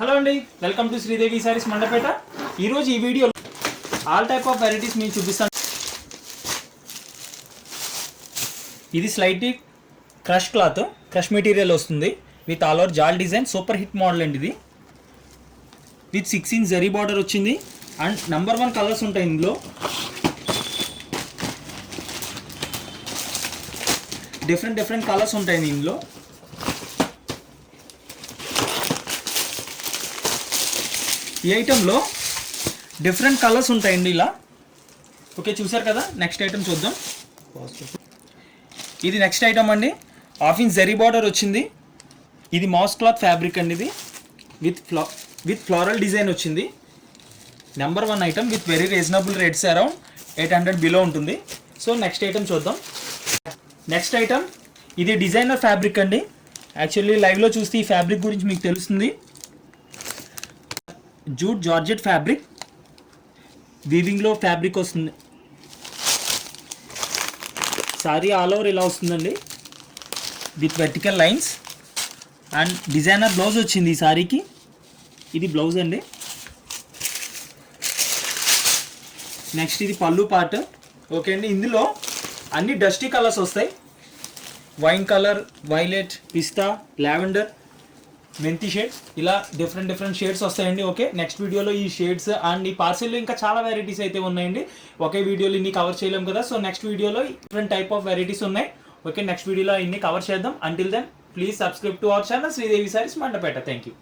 Hello అండి, welcome to Sridevi sarees Mandapeta. ఈరోజు ఈ వీడియోలో ఆల్ టైప్ ఆఫ్ వెరైటీస్ మేము చూపిస్తాను. ఇది slightly crush cloth, crush material వస్తుంది విత్ ఆల్ ఓవర్ జాల్ డిజైన్. సూపర్ హిట్ మోడల్ అండి ఇది. విత్ 6 inch జరీ బార్డర్ వచ్చింది అండ్ నంబర్ 1 కలర్స్ ఉంటాయి ఇందులో. డిఫరెంట్ కలర్స్ ఉంటాయి ఇందులో. ఈ ఐటెంలో డిఫరెంట్ కలర్స్ ఉంటాయండి ఇలా. ఓకే, చూసారు కదా. నెక్స్ట్ ఐటెం చూద్దాం. ఇది నెక్స్ట్ ఐటమ్ అండి. 1/2 inch జరీ బార్డర్ వచ్చింది. ఇది మాస్ క్లాత్ ఫ్యాబ్రిక్ అండి. ఇది విత్ ఫ్లోరల్ డిజైన్ వచ్చింది. Number 1 item with very reasonable rates, around 800 below ఉంటుంది. సో నెక్స్ట్ ఐటమ్ చూద్దాం. నెక్స్ట్ ఐటమ్ ఇది డిజైనర్ ఫ్యాబ్రిక్ అండి. యాక్చువల్లీ లైవ్లో చూస్తే ఈ ఫ్యాబ్రిక్ గురించి మీకు తెలుస్తుంది. జూట్ జార్జెట్ ఫ్యాబ్రిక్, వీవింగ్లో ఫ్యాబ్రిక్ వస్తుంది. సారీ ఆల్ ఓవర్ ఇలా వస్తుందండి with vertical lines and designer blouse వచ్చింది ఈ సారీకి. ఇది బ్లౌజ్ అండి. నెక్స్ట్ ఇది పళ్ళు పార్ట్. ఓకే అండి, ఇందులో అన్ని డస్టీ కలర్స్ వస్తాయి. వైన్ కలర్, వైలెట్, పిస్తా, లావెండర్, మెంతి షేడ్, ఇలా డిఫరెంట్ షేడ్స్ వస్తాయండి. ఓకే, నెక్స్ట్ వీడియోలో ఈ షేడ్స్ అండ్ ఈ పార్సెల్లో ఇంకా చాలా వెరైటీస్ అయితే ఉన్నాయండి. ఒకే వీడియోలో ఇన్ని కవర్ చేయలేం కదా. సో నెక్స్ట్ వీడియోలో డిఫరెంట్ టైప్ ఆఫ్ వెరైటీస్ ఉన్నాయి. ఓకే, నెక్స్ట్ వీడియోలో ఇన్ని కవర్ చేద్దాం. Until then please subscribe to our channel Sridevi sarees Mandapeta. Thank you.